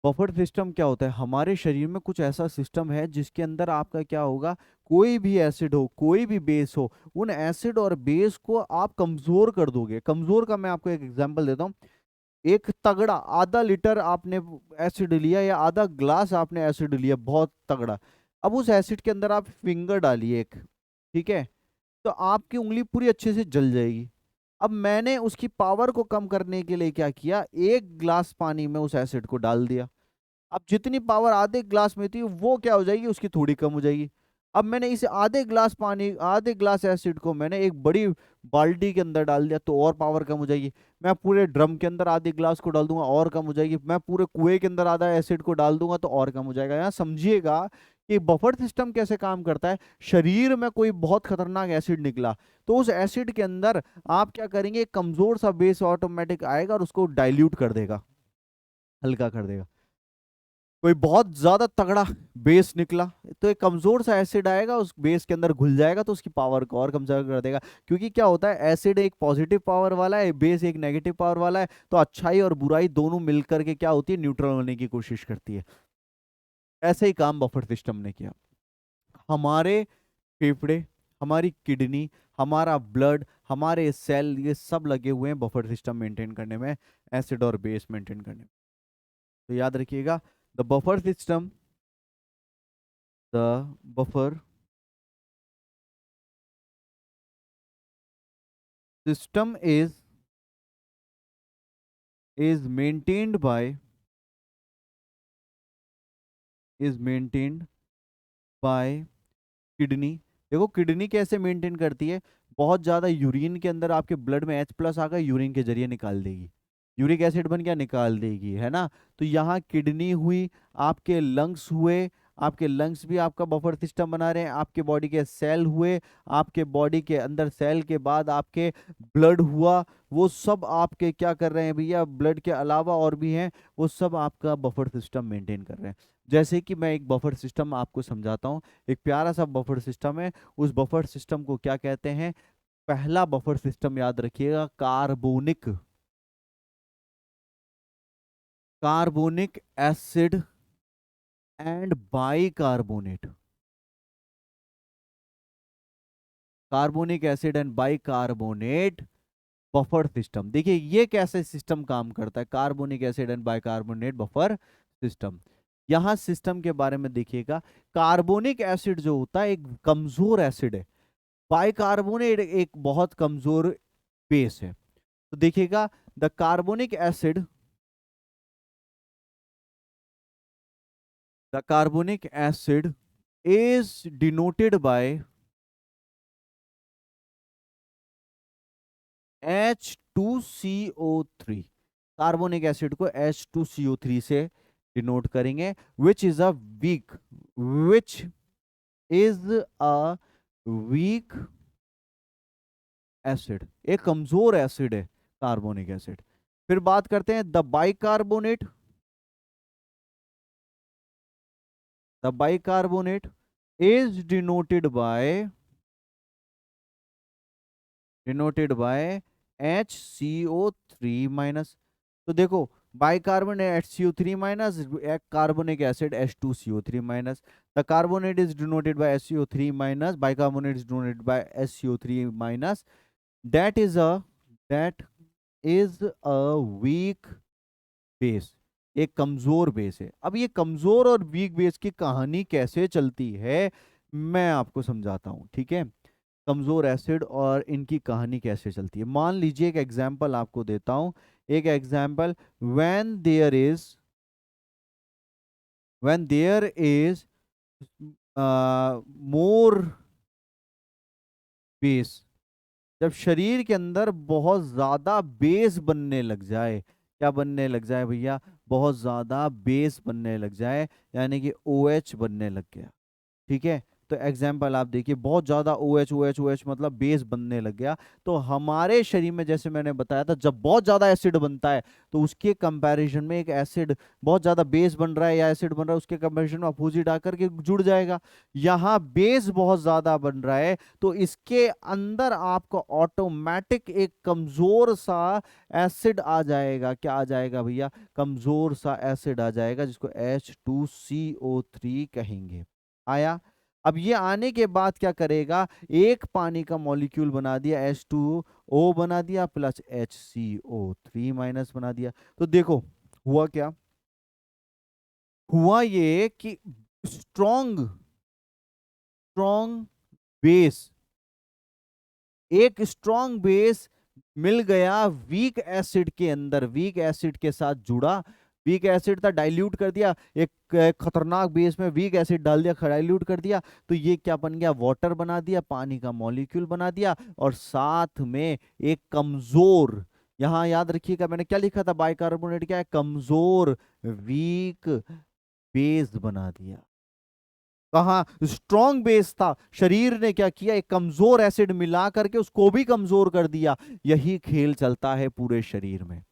बफर सिस्टम क्या होता है? हमारे शरीर में कुछ ऐसा सिस्टम है जिसके अंदर आपका क्या होगा, कोई भी एसिड हो, कोई भी बेस हो, उन एसिड और बेस को आप कमजोर कर दोगे। कमजोर का मैं आपको एक एग्जांपल देता हूँ। एक तगड़ा आधा लीटर आपने एसिड लिया या आधा ग्लास आपने एसिड लिया बहुत तगड़ा, अब उस एसिड के अंदर आप फिंगर डालिए एक, ठीक है, तो आपकी उंगली पूरी अच्छे से जल जाएगी। अब मैंने उसकी पावर को कम करने के लिए क्या किया, एक ग्लास पानी में उस एसिड को डाल दिया। अब जितनी पावर आधे ग्लास में थी वो क्या हो जाएगी, उसकी थोड़ी कम हो जाएगी। अब मैंने इस आधे ग्लास पानी, आधे ग्लास एसिड को मैंने एक बड़ी बाल्टी के अंदर डाल दिया तो और पावर कम हो जाएगी। मैं पूरे ड्रम के अंदर आधे ग्लास को डाल दूंगा और कम हो जाएगी। मैं पूरे कुएं के अंदर आधा एसिड को डाल दूंगा तो और कम हो जाएगा। यहाँ समझिएगा कि बफर सिस्टम कैसे काम करता है। शरीर में कोई बहुत खतरनाक एसिड निकला तो उस एसिड के अंदर आप क्या करेंगे, एक कमजोर सा बेस ऑटोमेटिक आएगा और उसको डाइल्यूट कर देगा, हल्का कर देगा। कोई बहुत ज्यादा तगड़ा बेस निकला तो एक कमजोर सा एसिड आएगा, उस बेस के अंदर घुल जाएगा तो उसकी पावर को और कमजोर कर देगा। क्योंकि क्या होता है, एसिड एक पॉजिटिव पावर वाला है, बेस एक नेगेटिव पावर वाला है, तो अच्छाई और बुराई दोनों मिलकर के क्या होती है, न्यूट्रल होने की कोशिश करती है। ऐसे ही काम बफर सिस्टम ने किया। हमारे फेफड़े, हमारी किडनी, हमारा ब्लड, हमारे सेल, ये सब लगे हुए हैं बफर सिस्टम मेंटेन करने में, एसिड और बेस मेंटेन करने में। तो याद रखिएगा, the buffer system, the buffer system is maintained by is maintained by kidney. देखो किडनी कैसे मेंटेन करती है, बहुत ज्यादा यूरिन के अंदर आपके ब्लड में H+ आकर यूरिन के जरिए निकाल देगी, यूरिक एसिड बन गया निकाल देगी, है ना। तो यहाँ किडनी हुई, आपके लंग्स हुए, आपके लंग्स भी आपका बफर सिस्टम बना रहे हैं, आपके बॉडी के सेल हुए, आपके बॉडी के अंदर सेल के बाद आपके ब्लड हुआ, वो सब आपके क्या कर रहे हैं भैया, ब्लड के अलावा और भी हैं, वो सब आपका बफर सिस्टम मेंटेन कर रहे हैं। जैसे कि मैं एक बफर सिस्टम आपको समझाता हूँ। एक प्यारा सा बफर सिस्टम है, उस बफर सिस्टम को क्या कहते हैं? पहला बफर सिस्टम याद रखिएगा, carbonic, carbonic acid and bicarbonate, carbonic acid and bicarbonate buffer system. देखिए ये कैसे सिस्टम काम करता है, carbonic acid and bicarbonate buffer system. यहां सिस्टम के बारे में देखिएगा। कार्बोनिक एसिड जो होता है एक कमजोर एसिड है, बाइकार्बोनेट एक बहुत कमजोर बेस है। तो देखिएगा, the carbonic acid, the carbonic acid is denoted by H2CO3। Carbonic acid को H2CO3 से डिनोट करेंगे। Which is a weak, which is a weak acid, एक कमजोर एसिड है कार्बोनिक एसिड। फिर बात करते हैं the bicarbonate, the bicarbonate is denoted by HCO3 minus. तो देखो, bicarbonate HCO3 minus, carbonic acid H2CO3 minus. The carbonate is denoted bye HCO3 minus, bicarbonate is denoted bye HCO3 minus. That is a that is a weak base, एक कमजोर base है। अब ये कमजोर और weak base की कहानी कैसे चलती है, मैं आपको समझाता हूं, ठीक है। कमजोर एसिड और इनकी कहानी कैसे चलती है, मान लीजिए एक एग्जांपल आपको देता हूं। एक example, when there is when there is more base, जब शरीर के अंदर बहुत ज्यादा बेस बनने लग जाए। क्या बनने लग जाए भैया? बहुत ज्यादा बेस बनने लग जाए, यानी कि OH बनने लग गया, ठीक है। तो एग्जाम्पल आप देखिए, बहुत ज्यादा OH OH OH मतलब बेस बनने लग गया। तो हमारे शरीर में, जैसे मैंने बताया था, जब बहुत ज्यादा एसिड बनता है तो उसके कंपैरिजन में एक एसिड बहुत ज्यादा बेस बन रहा है या एसिड बन रहा है, उसके कंपैरिजन में अपोजिट आकर के जुड़ जाएगा। यहाँ बेस बहुत ज्यादा बन रहा है, तो इसके अंदर आपको ऑटोमेटिक एक कमजोर सा एसिड आ जाएगा। क्या आ जाएगा भैया? कमजोर सा एसिड आ जाएगा, जिसको H2CO3 कहेंगे। आया? अब ये आने के बाद क्या करेगा, एक पानी का मॉलिक्यूल बना दिया, H2O बना दिया, प्लस HCO3 माइनस बना दिया। तो देखो हुआ क्या, हुआ ये कि स्ट्रॉन्ग स्ट्रॉन्ग बेस, एक स्ट्रॉन्ग बेस मिल गया वीक एसिड के अंदर, वीक एसिड के साथ जुड़ा। वीक एसिड था, डाइल्यूट कर दिया, एक खतरनाक बेस में वीक एसिड डाल दिया, डाइल्यूट कर दिया, तो ये क्या बन गया? वाटर बना दिया, पानी का मॉलिक्यूल बना दिया, और साथ में एक कमजोर, यहां याद रखिएगा मैंने क्या लिखा था, बाइकार्बोनेट क्या है? कमजोर वीक बेस बना दिया। कहा स्ट्रॉन्ग बेस था, शरीर ने क्या किया, एक कमजोर एसिड मिला करके उसको भी कमजोर कर दिया। यही खेल चलता है पूरे शरीर में।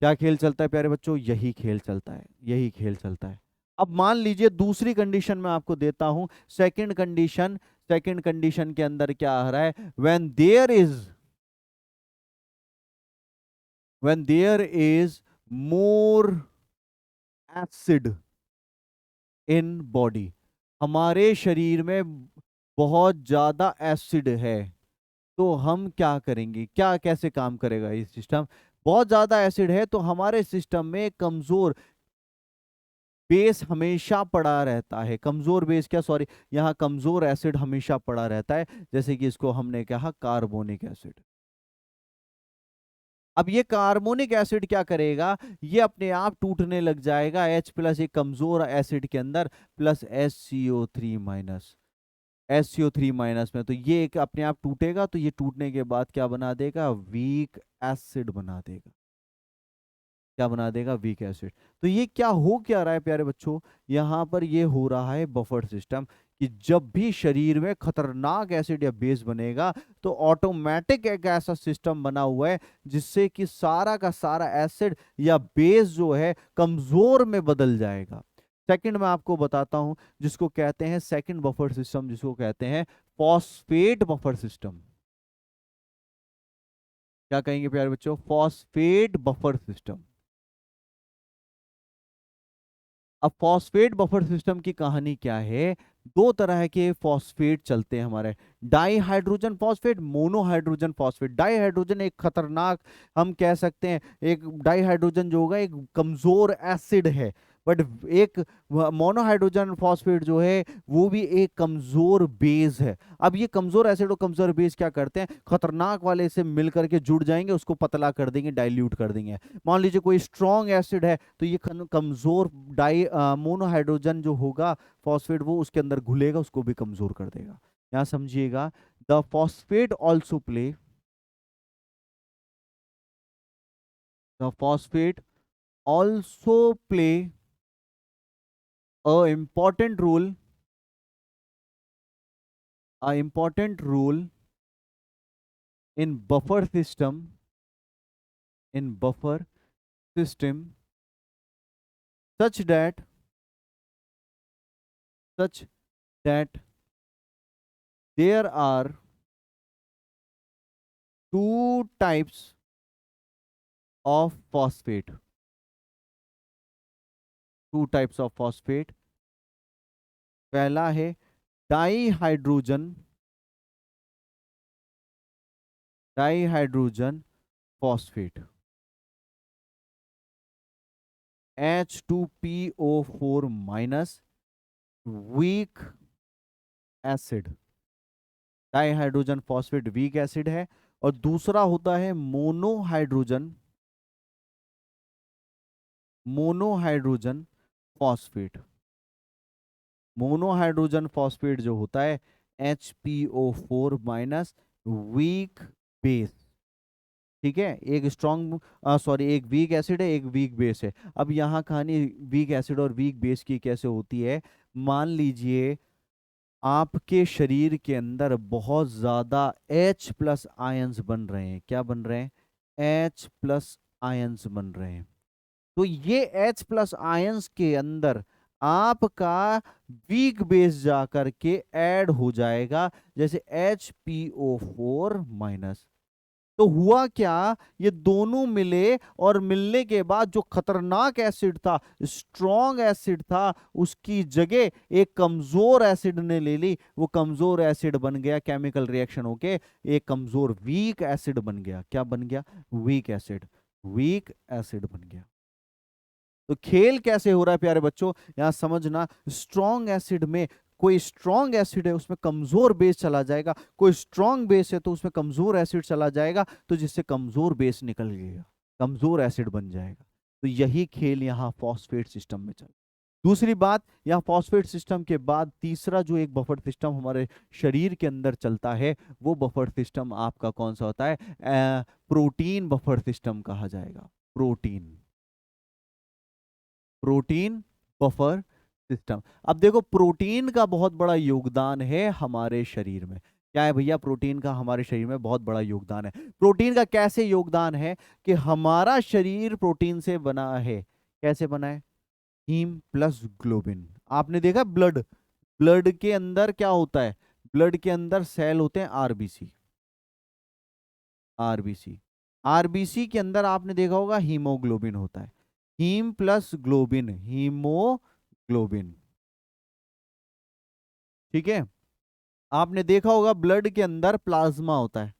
क्या खेल चलता है प्यारे बच्चों? यही खेल चलता है, यही खेल चलता है। अब मान लीजिए दूसरी कंडीशन मैं आपको देता हूं, सेकंड कंडीशन। सेकंड कंडीशन के अंदर क्या आ रहा है, when there is more acid in body, हमारे शरीर में बहुत ज्यादा एसिड है, तो हम क्या करेंगे, क्या कैसे काम करेगा ये सिस्टम? बहुत ज्यादा एसिड है तो हमारे सिस्टम में कमजोर बेस हमेशा पड़ा रहता है। कमजोर बेस क्या, सॉरी, यहाँ कमजोर एसिड हमेशा पड़ा रहता है, जैसे कि इसको हमने कहा कार्बोनिक एसिड। अब ये कार्बोनिक एसिड क्या करेगा, ये अपने आप टूटने लग जाएगा H प्लस एक कमजोर एसिड के अंदर, plus HCO3 minus, SCO3 minus में। तो ये एक अपने आप टूटेगा, तो ये टूटने के बाद क्या बना देगा? वीक एसिड बना देगा। क्या बना देगा? Weak acid. तो ये क्या हो क्या रहा है प्यारे बच्चों, यहाँ पर ये हो रहा है बफर सिस्टम, कि जब भी शरीर में खतरनाक एसिड या बेस बनेगा, तो ऑटोमेटिक एक ऐसा सिस्टम बना हुआ है जिससे कि सारा का सारा एसिड या बेस जो है कमजोर में बदल जाएगा। सेकंड मैं आपको बताता हूं, जिसको कहते हैं सेकंड बफर सिस्टम, जिसको कहते हैं फॉस्फेट बफर सिस्टम। क्या कहेंगे प्यारे बच्चों? Phosphate buffer system. अब फॉस्फेट बफर सिस्टम की कहानी क्या है, दो तरह के फॉस्फेट चलते हैं हमारे, di hydrogen phosphate, mono hydrogen phosphate. Di hydrogen एक खतरनाक, हम कह सकते हैं, एक डाई हाइड्रोजन जो होगा एक कमजोर एसिड है, बट एक मोनो हाइड्रोजन फॉस्फेट जो है वो भी एक कमजोर बेस है। अब ये कमजोर एसिड और कमजोर बेस क्या करते हैं, खतरनाक वाले से मिलकर के जुड़ जाएंगे, उसको पतला कर देंगे, डाइल्यूट कर देंगे। मान लीजिए कोई स्ट्रॉन्ग एसिड है, तो ये कमजोर डाई मोनो हाइड्रोजन जो होगा फॉस्फेट, वो उसके अंदर घुलेगा, उसको भी कमजोर कर देगा। यहां समझिएगा, the phosphate also play the phosphate also play a important role in buffer system such that such that there are two types of phosphate. Two types of phosphate. पहला है dihydrogen dihydrogen phosphate H2PO4 minus, weak acid. Dihydrogen phosphate weak acid है। और दूसरा होता है मोनोहाइड्रोजन phosphate. मोनोहाइड्रोजन phosphate जो होता है HPO4 माइनस, वीक बेस। ठीक है, एक स्ट्रॉन्ग सॉरी एक वीक एसिड है, एक वीक बेस है। अब यहाँ कहानी वीक एसिड और वीक बेस की कैसे होती है। मान लीजिए आपके शरीर के अंदर बहुत ज्यादा H प्लस आयंस बन रहे हैं। क्या बन रहे हैं? H प्लस आयंस बन रहे हैं। तो ये H प्लस आयंस के अंदर आपका वीक बेस जाकर के ऐड हो जाएगा, जैसे HPO4 माइनस। तो हुआ क्या, ये दोनों मिले और मिलने के बाद जो खतरनाक एसिड था, स्ट्रॉन्ग एसिड था, उसकी जगह एक कमजोर एसिड ने ले ली। वो कमजोर एसिड बन गया, केमिकल रिएक्शन होके एक कमजोर वीक एसिड बन गया। क्या बन गया? Weak acid. वीक एसिड बन गया। तो खेल कैसे हो रहा है प्यारे बच्चों, यहां समझना। स्ट्रॉन्ग एसिड में कोई स्ट्रॉन्ग एसिड है उसमें कमजोर बेस चला जाएगा, कोई स्ट्रॉन्ग बेस है तो उसमें कमजोर एसिड चला जाएगा, तो जिससे कमजोर बेस निकल गया, कमजोर एसिड बन जाएगा। तो यही खेल यहां फॉस्फेट सिस्टम में चल। दूसरी बात, यहां फॉस्फेट सिस्टम के बाद तीसरा जो एक बफर सिस्टम हमारे शरीर के अंदर चलता है, वो बफर सिस्टम आपका कौन सा होता है? प्रोटीन बफर सिस्टम कहा जाएगा। Protein protein buffer system. अब देखो, प्रोटीन का बहुत बड़ा योगदान है हमारे शरीर में। क्या है भैया? प्रोटीन का हमारे शरीर में बहुत बड़ा योगदान है। प्रोटीन का कैसे योगदान है कि हमारा शरीर प्रोटीन से बना है। कैसे बना है? Haem plus globin. आपने देखा ब्लड, ब्लड के अंदर क्या होता है? ब्लड के अंदर सेल होते हैं आरबीसी। आरबीसी आरबीसी के अंदर आपने देखा होगा हीमोग्लोबिन होता है। Haem plus globin, haemoglobin. ठीक है। आपने देखा होगा ब्लड के अंदर प्लाज्मा होता है।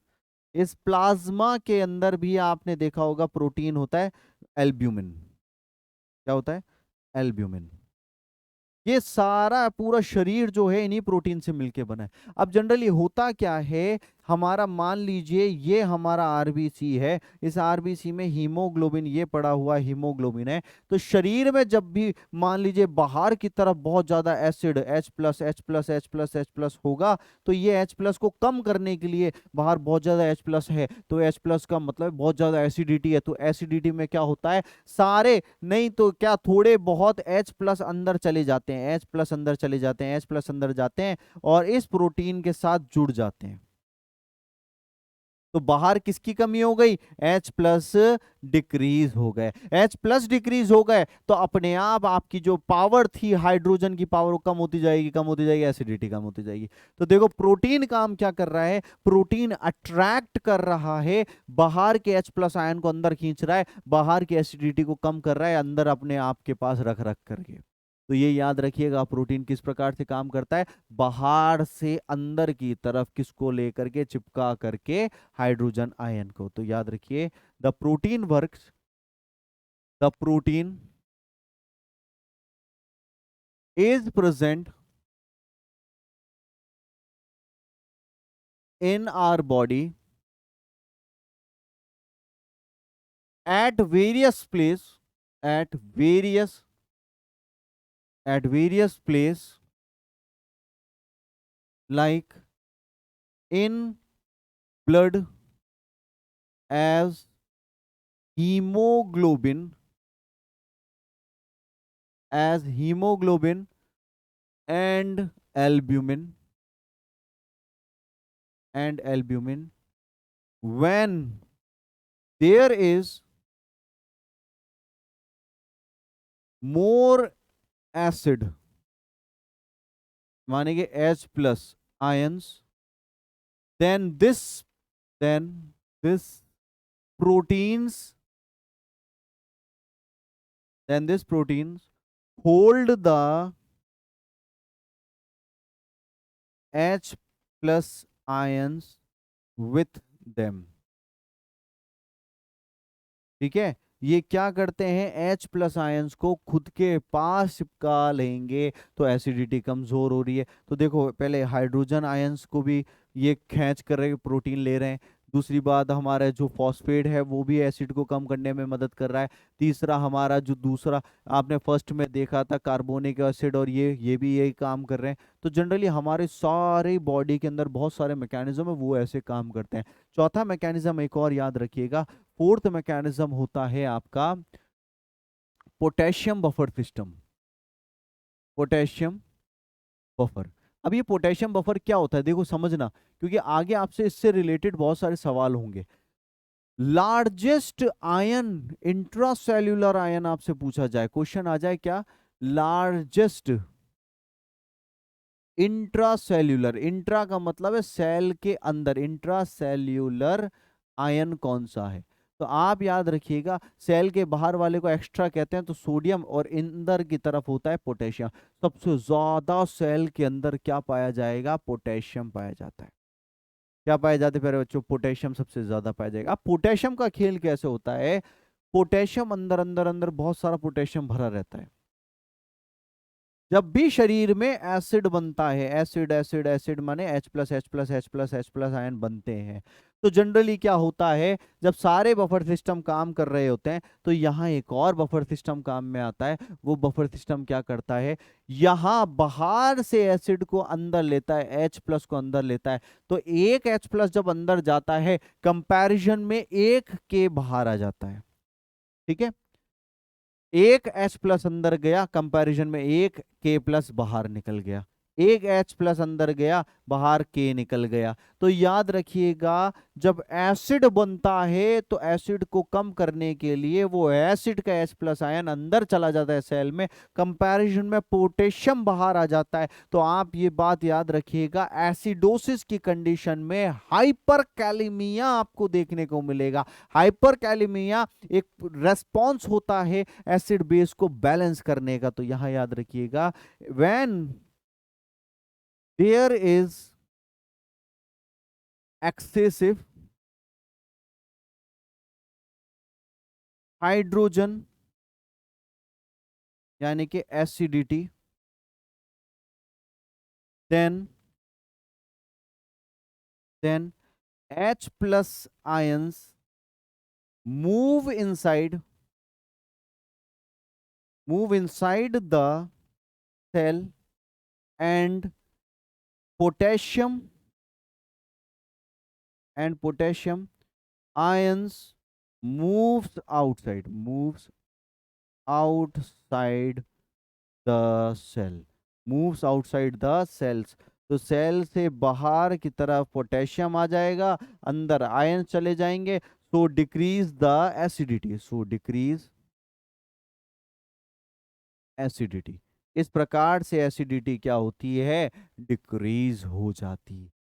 इस प्लाज्मा के अंदर भी आपने देखा होगा प्रोटीन होता है, एल्ब्यूमिन। क्या होता है? एल्ब्यूमिन। ये सारा पूरा शरीर जो है इन्हीं प्रोटीन से मिलके बना है। अब जनरली होता क्या है, हमारा मान लीजिए ये हमारा आरबीसी है, इस आरबीसी में हीमोग्लोबिन ये पड़ा हुआ हीमोग्लोबिन है। तो शरीर में जब भी मान लीजिए बाहर की तरफ बहुत ज्यादा acid H plus H plus H plus H plus होगा, तो ये H प्लस को कम करने के लिए, बाहर बहुत ज्यादा H प्लस है तो H प्लस का मतलब बहुत ज्यादा एसिडिटी है, तो एसिडिटी में क्या होता है, सारे नहीं तो क्या थोड़े बहुत H प्लस अंदर चले जाते हैं, H प्लस अंदर चले जाते हैं, H प्लस अंदर जाते हैं और इस प्रोटीन के साथ जुड़ जाते हैं। तो बाहर किसकी कमी हो गई? H प्लस डिक्रीज हो गए। H प्लस डिक्रीज हो गए तो अपने आप आपकी जो पावर थी, हाइड्रोजन की पावर, कम होती जाएगी, कम होती जाएगी, एसिडिटी कम होती जाएगी। तो देखो प्रोटीन काम क्या कर रहा है, प्रोटीन अट्रैक्ट कर रहा है, बाहर के H प्लस आयन को अंदर खींच रहा है, बाहर की एसिडिटी को कम कर रहा है, अंदर अपने आप के पास रख रख करके। तो ये याद रखिएगा प्रोटीन किस प्रकार से काम करता है, बाहर से अंदर की तरफ किसको लेकर के, चिपका करके हाइड्रोजन आयन को। तो याद रखिए, the protein works, the protein is present in our body at various place at various place, like in blood as hemoglobin, and albumin, when there is more acid माने कि H plus ions, then this proteins, then this proteins hold the H plus ions with them. ठीक है, ये क्या करते हैं, H plus ions को खुद के पास चिपका लेंगे तो एसिडिटी कमजोर हो रही है। तो देखो पहले हाइड्रोजन आयंस को भी ये खींच कर प्रोटीन ले रहे हैं। दूसरी बात, हमारा जो फॉस्फेट है वो भी एसिड को कम करने में मदद कर रहा है। तीसरा, हमारा जो दूसरा आपने फर्स्ट में देखा था कार्बोनिक एसिड, और ये भी यही काम कर रहे हैं। तो जनरली हमारे सारे बॉडी के अंदर बहुत सारे मैकेनिज्म है वो ऐसे काम करते हैं। चौथा मैकेनिज्म एक और याद रखिएगा, फोर्थ मैकेनिज्म होता है आपका potassium buffer system. Potassium buffer, अब ये पोटेशियम बफर क्या होता है देखो समझना, क्योंकि आगे आपसे इससे रिलेटेड बहुत सारे सवाल होंगे। लार्जेस्ट आयन, इंट्रासेल्यूलर आयन आपसे पूछा जाए, क्वेश्चन आ जाए क्या, लार्जेस्ट इंट्रासेल्यूलर, इंट्रा का मतलब है सेल के अंदर, इंट्रासेल्यूलर आयन कौन सा है। तो आप याद रखिएगा, सेल के बाहर वाले को एक्स्ट्रा कहते हैं तो सोडियम, और अंदर की तरफ होता है पोटेशियम। सबसे ज्यादा सेल के अंदर क्या पाया जाएगा, पोटेशियम पाया जाता है। क्या पाए जाते हैं प्यारे बच्चों, पोटेशियम सबसे ज्यादा पाया जाएगा। अब पोटेशियम का खेल कैसे होता है, पोटेशियम अंदर अंदर अंदर बहुत सारा पोटेशियम भरा रहता है। जब भी शरीर में एसिड बनता है, एसिड एसिड एसिड माने H plus H plus H plus H plus ion बनते हैं, तो जनरली क्या होता है, जब सारे बफर सिस्टम काम कर रहे होते हैं तो यहाँ एक और बफर सिस्टम काम में आता है। वो बफर सिस्टम क्या करता है, यहाँ बाहर से एसिड को अंदर लेता है, H प्लस को अंदर लेता है। तो एक H प्लस जब अंदर जाता है, कंपैरिजन में एक के बाहर आ जाता है। ठीक है, एक H प्लस अंदर गया, कंपैरिजन में एक K प्लस बाहर निकल गया, एक H प्लस अंदर गया, बाहर K निकल गया। तो याद रखिएगा, जब एसिड बनता है तो एसिड को कम करने के लिए वो एसिड का H प्लस आयन अंदर चला जाता है सेल में, कंपैरिजन में पोटेशियम बाहर आ जाता है। तो आप ये बात याद रखिएगा, एसिडोसिस की कंडीशन में हाइपरकैलेमिया आपको देखने को मिलेगा। हाइपरकैलेमिया एक रेस्पॉन्स होता है एसिड बेस को बैलेंस करने का। तो यहां याद रखिएगा, when there is excessive hydrogen यानी कि acidity, then H plus ions move inside the cell, and potassium ions moves outside the cell, moves outside the cells। तो सेल से बाहर की तरफ पोटेशियम आ जाएगा, अंदर आयन चले जाएंगे। सो डिक्रीज द एसिडिटी, एसिडिटी। इस प्रकार से एसिडिटी क्या होती है, डिक्रीज हो जाती है।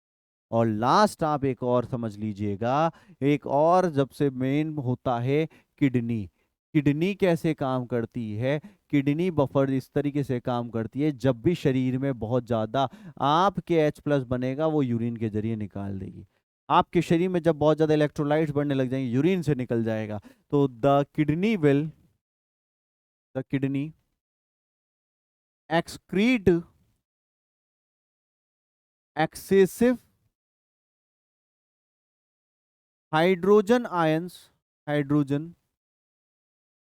और लास्ट आप एक और समझ लीजिएगा, एक और जब से मेन होता है किडनी। किडनी कैसे काम करती है, किडनी बफर इस तरीके से काम करती है, जब भी शरीर में बहुत ज्यादा आपके H प्लस बनेगा वो यूरिन के जरिए निकाल देगी। आपके शरीर में जब बहुत ज्यादा इलेक्ट्रोलाइट्स बढ़ने लग जाएंगे, यूरिन से निकल जाएगा। तो the kidney excrete excessive hydrogen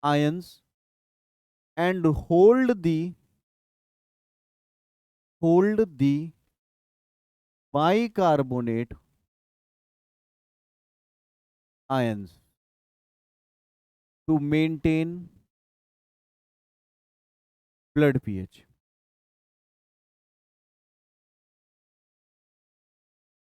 ions and hold the bicarbonate ions to maintain blood pH।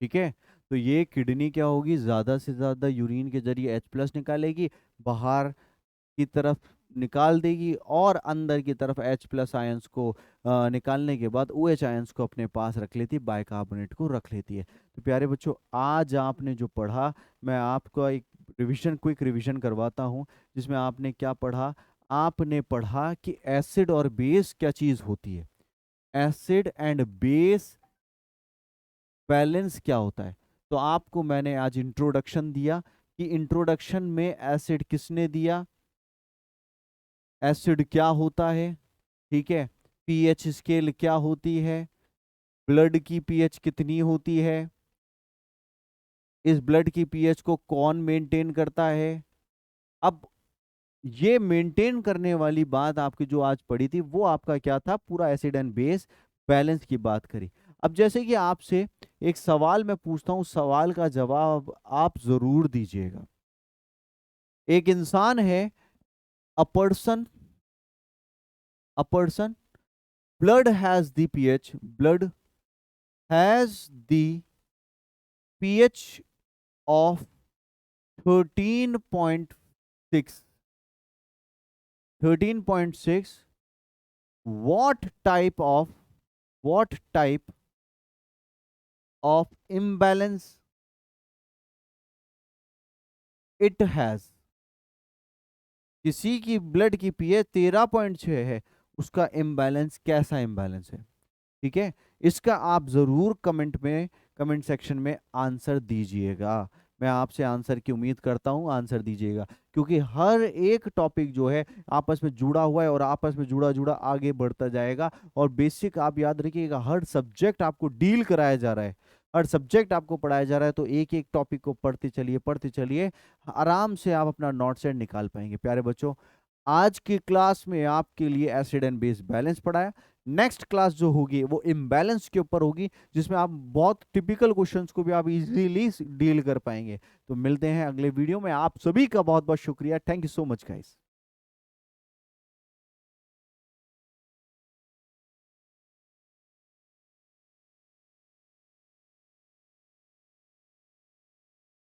ठीक है, तो ये किडनी क्या होगी, ज्यादा से ज्यादा यूरिन के जरिए H प्लस निकालेगी, बाहर की तरफ निकाल देगी और अंदर की तरफ H+ आयंस को निकालने के बाद OH आयंस को अपने पास रख लेती है, बाइकार्बोनेट को रख लेती है। तो प्यारे बच्चों, आज आपने जो पढ़ा, मैं आपको एक क्विक रिवीजन करवाता हूँ, जिसमें आपने क्या पढ़ा। आपने पढ़ा कि एसिड और बेस क्या चीज होती है, एसिड एंड बेस बैलेंस क्या होता है। तो आपको मैंने आज इंट्रोडक्शन दिया कि इंट्रोडक्शन में एसिड किसने दिया, एसिड क्या होता है, ठीक है, पीएच स्केल क्या होती है, ब्लड की पीएच कितनी होती है, इस ब्लड की पीएच को कौन मेंटेन करता है। अब ये मेंटेन करने वाली बात आपकी जो आज पढ़ी थी, वो आपका क्या था, पूरा एसिड एंड बेस बैलेंस की बात करी। अब जैसे कि आपसे एक सवाल मैं पूछता हूं, सवाल का जवाब आप जरूर दीजिएगा। एक इंसान है, a person, blood has the pH, blood has the pH of 13.6, 13.6. What type of imbalance it has? किसी की ब्लड की पीएच 13.6 है, उसका इम्बैलेंस कैसा इम्बैलेंस है, ठीक है। इसका आप जरूर कमेंट सेक्शन में आंसर दीजिएगा। मैं आपसे आंसर की उम्मीद करता हूं, आंसर दीजिएगा, क्योंकि हर एक टॉपिक जो है आपस में जुड़ा हुआ है और आपस में जुड़ा जुड़ा आगे बढ़ता जाएगा। और बेसिक आप याद रखिएगा, हर सब्जेक्ट आपको डील कराया जा रहा है, हर सब्जेक्ट आपको पढ़ाया जा रहा है। तो एक एक टॉपिक को पढ़ते चलिए, आराम से आप अपना नोट सेट निकाल पाएंगे। प्यारे बच्चों, आज की क्लास में आपके लिए एसिड एंड बेस बैलेंस पढ़ाया। नेक्स्ट क्लास जो होगी वो इम्बैलेंस के ऊपर होगी, जिसमें आप बहुत टिपिकल क्वेश्चंस को भी आप इजीली डील कर पाएंगे। तो मिलते हैं अगले वीडियो में। आप सभी का बहुत बहुत शुक्रिया। Thank you so much guys.